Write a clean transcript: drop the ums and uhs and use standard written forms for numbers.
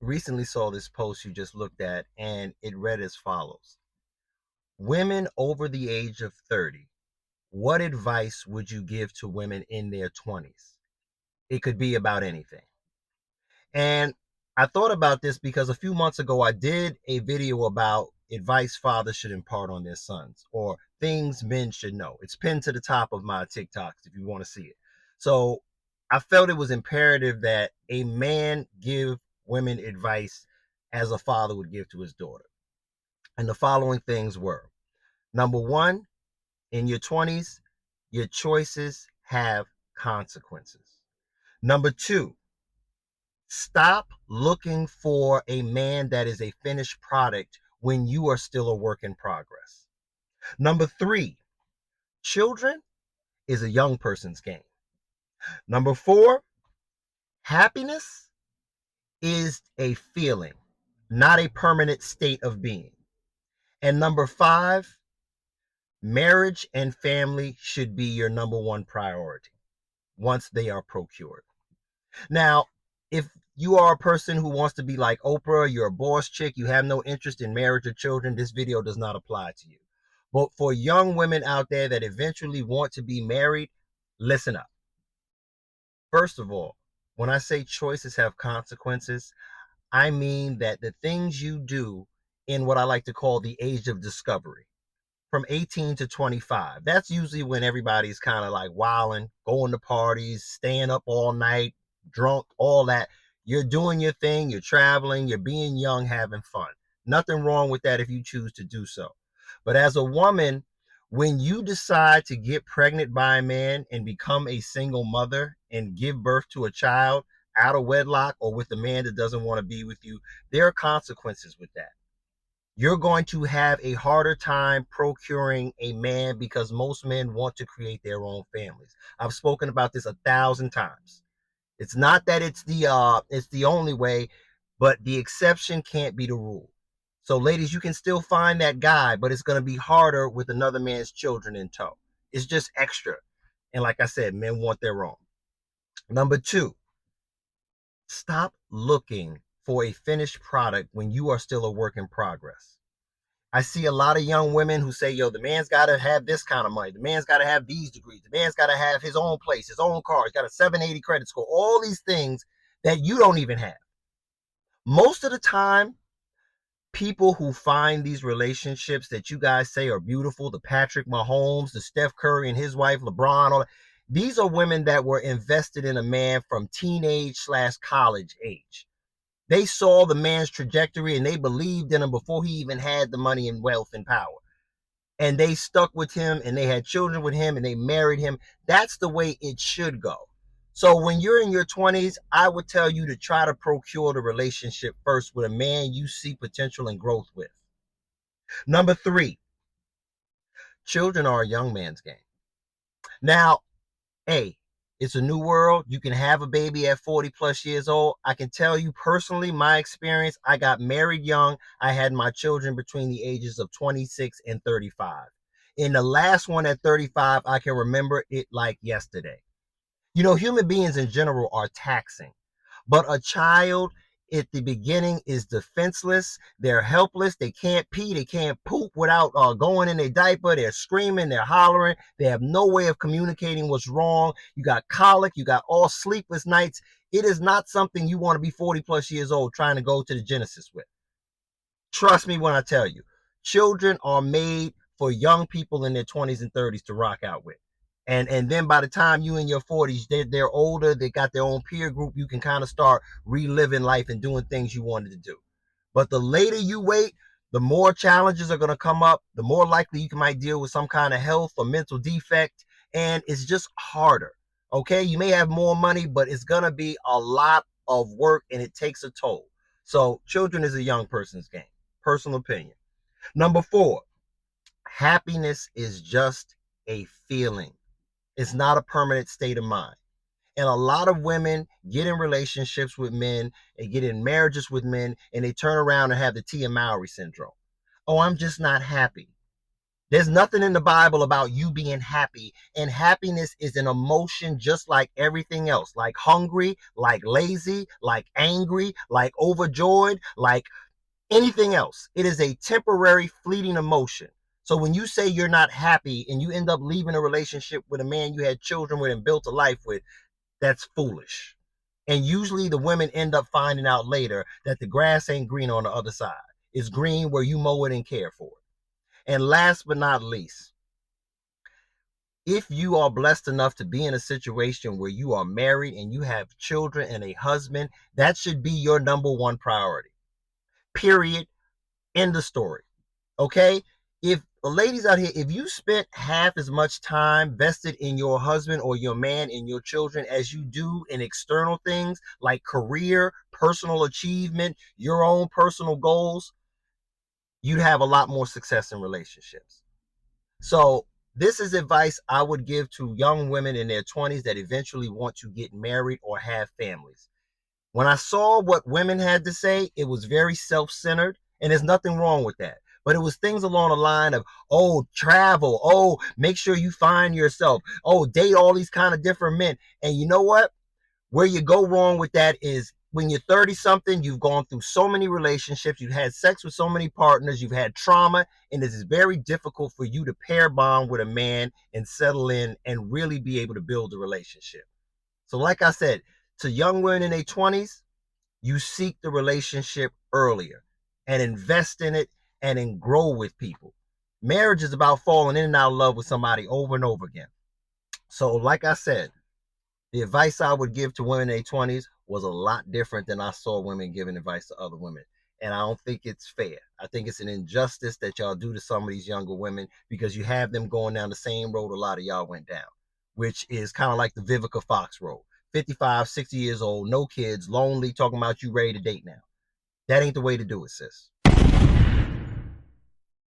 recently saw this post you just looked at, and it read as follows: Women over the age of 30, what advice would you give to women in their 20s? It could be about anything. And I thought about this because a few months ago I did a video about advice fathers should impart on their sons, or things men should know. It's pinned to the top of my TikToks if you want to see it. So I felt it was imperative that a man give women advice as a father would give to his daughter. And the following things were: number one, in your 20s, your choices have consequences. Number two, stop looking for a man that is a finished product when you are still a work in progress. Number three, children is a young person's game. Number four, happiness is a feeling, not a permanent state of being. And number five, marriage and family should be your number one priority once they are procured. Now, if you are a person who wants to be like Oprah, you're a boss chick, you have no interest in marriage or children, this video does not apply to you. But for young women out there that eventually want to be married, listen up. First of all, when I say choices have consequences, I mean that the things you do in what I like to call the age of discovery, from 18 to 25, that's usually when everybody's kind of like wilding, going to parties, staying up all night, drunk, all that. You're doing your thing, you're traveling, you're being young, having fun. Nothing wrong with that if you choose to do so. But as a woman, when you decide to get pregnant by a man and become a single mother and give birth to a child out of wedlock or with a man that doesn't want to be with you, there are consequences with that. You're going to have a harder time procuring a man because most men want to create their own families. I've spoken about this 1,000 times. It's not that it's the only way, but the exception can't be the rule. So ladies, you can still find that guy, but it's going to be harder with another man's children in tow. It's just extra. And like I said, men want their own. Number two, stop looking for a finished product when you are still a work in progress. I see a lot of young women who say, yo, the man's got to have this kind of money. The man's got to have these degrees. The man's got to have his own place, his own car. He's got a 780 credit score. All these things that you don't even have. Most of the time, people who find these relationships that you guys say are beautiful, the Patrick Mahomes, the Steph Curry and his wife, LeBron, all that, these are women that were invested in a man from teenage/college age. They saw the man's trajectory and they believed in him before he even had the money and wealth and power. And they stuck with him and they had children with him and they married him. That's the way it should go. So when you're in your 20s, I would tell you to try to procure the relationship first with a man you see potential and growth with. Number three, children are a young man's game. Now, hey, it's a new world. You can have a baby at 40 plus years old. I can tell you personally, my experience, I got married young. I had my children between the ages of 26 and 35. In the last one at 35, I can remember it like yesterday. You know, human beings in general are taxing, but a child at the beginning is defenseless. They're helpless. They can't pee. They can't poop without going in their diaper. They're screaming. They're hollering. They have no way of communicating what's wrong. You got colic. You got all sleepless nights. It is not something you want to be 40 plus years old trying to go to the Genesis with. Trust me when I tell you, children are made for young people in their 20s and 30s to rock out with. And then by the time you in your 40s, they're older, they got their own peer group, you can kind of start reliving life and doing things you wanted to do. But the later you wait, the more challenges are going to come up, the more likely you might deal with some kind of health or mental defect, and it's just harder. Okay, you may have more money, but it's going to be a lot of work and it takes a toll. So children is a young person's game. Personal opinion. Number four, happiness is just a feeling. It's not a permanent state of mind. And a lot of women get in relationships with men and get in marriages with men and they turn around and have the Tia Mowry syndrome. Oh, I'm just not happy. There's nothing in the Bible about you being happy. And happiness is an emotion just like everything else, like hungry, like lazy, like angry, like overjoyed, like anything else. It is a temporary, fleeting emotion. So when you say you're not happy and you end up leaving a relationship with a man you had children with and built a life with, that's foolish. And usually the women end up finding out later that the grass ain't green on the other side. It's green where you mow it and care for it. And last but not least, if you are blessed enough to be in a situation where you are married and you have children and a husband, that should be your number one priority. Period. End of story. Okay? If ladies out here, if you spent half as much time vested in your husband or your man and your children as you do in external things like career, personal achievement, your own personal goals, you'd have a lot more success in relationships. So, this is advice I would give to young women in their 20s that eventually want to get married or have families. When I saw what women had to say, it was very self centered, and there's nothing wrong with that. But it was things along the line of, oh, travel, oh, make sure you find yourself, oh, date all these kind of different men. And you know what? Where you go wrong with that is when you're 30 something, you've gone through so many relationships, you've had sex with so many partners, you've had trauma, and it is very difficult for you to pair bond with a man and settle in and really be able to build a relationship. So, like I said, to young women in their 20s, you seek the relationship earlier and invest in it and then grow with people. Marriage is about falling in and out of love with somebody over and over again. So, like I said, the advice I would give to women in their 20s was a lot different than I saw women giving advice to other women. And I don't think it's fair. I think it's an injustice that y'all do to some of these younger women because you have them going down the same road a lot of y'all went down, which is kind of like the Vivica Fox road. 55, 60 years old, no kids, lonely, talking about you ready to date now. That ain't the way to do it, sis.